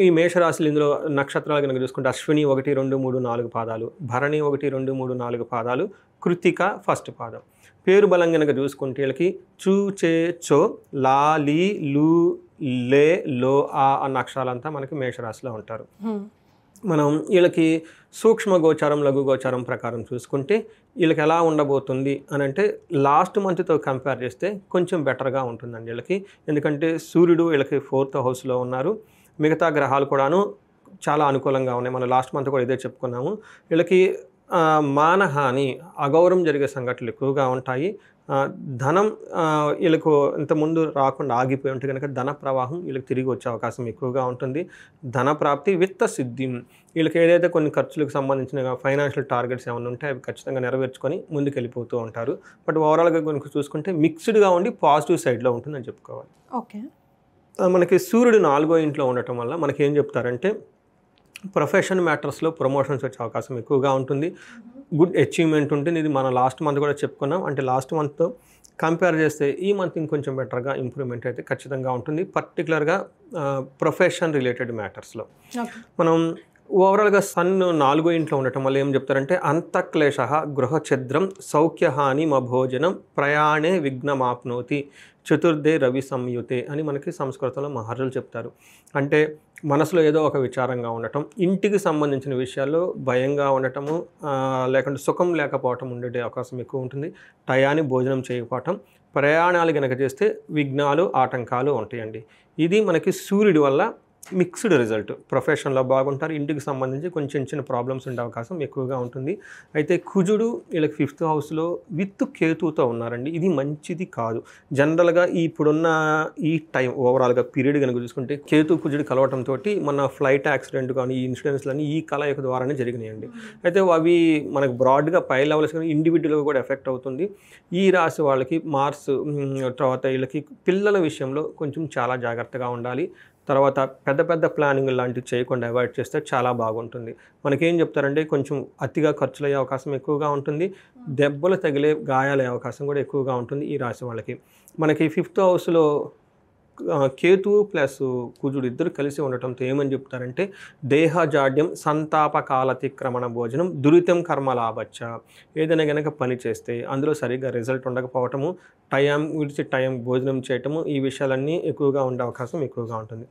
ఈ మేషరాశులు ఇందులో నక్షత్రాలు గనుక చూసుకుంటే అశ్విని 1, 2, 3, 4 పాదాలు, భరణి 1, 2, 3, 4 పాదాలు, కృత్తిక ఫస్ట్ పాదం. పేరు బలం గనుక చూసుకుంటే వీళ్ళకి చూ, చే, చో, లా, లీ, లు, లే, లో, ఆ అన్న అక్షరాలంతా మనకి మేషరాశిలో ఉంటారు. మనం వీళ్ళకి సూక్ష్మ గోచారం లఘు గోచారం ప్రకారం చూసుకుంటే వీళ్ళకి ఎలా ఉండబోతుంది అని అంటే లాస్ట్ మంత్తో కంపేర్ చేస్తే కొంచెం బెటర్గా ఉంటుందండి వీళ్ళకి. ఎందుకంటే సూర్యుడు వీళ్ళకి 4th హౌస్లో ఉన్నారు. మిగతా గ్రహాలు కూడాను చాలా అనుకూలంగా ఉన్నాయి. మనం లాస్ట్ మంత్ కూడా ఇదే చెప్పుకున్నాము. వీళ్ళకి మానహాని అగౌరవం జరిగే సంఘటనలు ఎక్కువగా ఉంటాయి. ధనం వీళ్ళకు ఇంతకుముందు రాకుండా ఆగిపోయి ఉంటే కనుక ధన ప్రవాహం వీళ్ళకి తిరిగి వచ్చే అవకాశం ఎక్కువగా ఉంటుంది. ధన ప్రాప్తి విత్త సిద్ధి, వీళ్ళకి ఏదైతే కొన్ని ఖర్చులకు సంబంధించిన ఫైనాన్షియల్ టార్గెట్స్ ఏమైనా ఉంటే అవి ఖచ్చితంగా నెరవేర్చుకొని ముందుకు వెళ్ళిపోతూ ఉంటారు. బట్ ఓవరాల్గా కనుక చూసుకుంటే మిక్స్డ్గా ఉండి పాజిటివ్ సైడ్లో ఉంటుందని చెప్పుకోవాలి. ఓకే. మనకి సూర్యుడు 4వ ఇంట్లో ఉండటం వల్ల మనకి ఏం చెప్తారంటే ప్రొఫెషన్ మ్యాటర్స్లో ప్రమోషన్స్ వచ్చే అవకాశం ఎక్కువగా ఉంటుంది. గుడ్ అచీవ్మెంట్ ఉంటుంది. ఇది మన లాస్ట్ మంత్ కూడా చెప్పుకున్నాం. అంటే లాస్ట్ మంత్తో కంపేర్ చేస్తే ఈ మంత్ ఇంకొంచెం బెటర్గా ఇంప్రూవ్మెంట్ అయితే ఖచ్చితంగా ఉంటుంది. పర్టికులర్గా ప్రొఫెషన్ రిలేటెడ్ మ్యాటర్స్లో మనం ఓవరాల్గా సన్ 4వ ఇంట్లో ఉండటం వల్ల ఏం చెప్తారంటే అంతఃక్లేశ గృహఛద్రం సౌఖ్యహాని మభోజనం ప్రయాణే విఘ్నమాప్నోతి చతుర్థే రవి సంయుతే అని మనకి సంస్కృతంలో మహర్షులు చెప్తారు. అంటే మనసులో ఏదో ఒక విచారంగా ఉండటం, ఇంటికి సంబంధించిన విషయాల్లో భయంగా ఉండటము, లేకుంటే సుఖం లేకపోవటం ఉండే అవకాశం ఎక్కువ ఉంటుంది. టయాన్ని భోజనం చేయకపోవటం, ప్రయాణాలు కనుక చేస్తే విఘ్నాలు ఆటంకాలు ఉంటాయండి. ఇది మనకి సూర్యుడి వల్ల మిక్స్డ్ రిజల్ట్. ప్రొఫెషన్లో బాగుంటారు, ఇంటికి సంబంధించి కొంచెం చిన్న ప్రాబ్లమ్స్ ఉండే అవకాశం ఎక్కువగా ఉంటుంది. అయితే కుజుడు వీళ్ళకి 5th హౌస్లో విత్ కేతుతో ఉన్నారండి. ఇది మంచిది కాదు. జనరల్గా ఇప్పుడున్న ఈ టైం ఓవరాల్గా పీరియడ్ కనుక చూసుకుంటే కేతు కుజుడు కలవటంతో మన ఫ్లైట్ యాక్సిడెంట్ కానీ ఈ ఇన్సిడెంట్స్లన్నీ ఈ కలయిక ద్వారానే జరిగినాయండి. అయితే అవి మనకు బ్రాడ్గా పై లెవెల్స్ కానీ ఇండివిజువల్గా కూడా ఎఫెక్ట్ అవుతుంది. ఈ రాశి వాళ్ళకి మార్స్ తర్వాత వీళ్ళకి పిల్లల విషయంలో కొంచెం చాలా జాగ్రత్తగా ఉండాలి. తర్వాత పెద్ద పెద్ద ప్లానింగ్ లాంటివి చేయకుండా అవాయిడ్ చేస్తే చాలా బాగుంటుంది. మనకేం చెప్తారంటే కొంచెం అతిగా ఖర్చులు అయ్యే అవకాశం ఎక్కువగా ఉంటుంది. దెబ్బలు తగిలే గాయాలయ్యే అవకాశం కూడా ఎక్కువగా ఉంటుంది ఈ రాశి వాళ్ళకి. మనకి 5th హౌస్లో కేతు ప్లస్ కుజుడు ఇద్దరు కలిసి ఉండటంతో ఏమని చెప్తారంటే దేహజాడ్యం సంతాపకాలతిక్రమణ భోజనం దురితం కర్మలాభచ్చ. ఏదైనా కనుక పని చేస్తే అందులో సరిగ్గా రిజల్ట్ ఉండకపోవటము, టైం విడిచి టైం భోజనం చేయటము, ఈ విషయాలన్నీ ఎక్కువగా ఉండే అవకాశం ఎక్కువగా ఉంటుంది.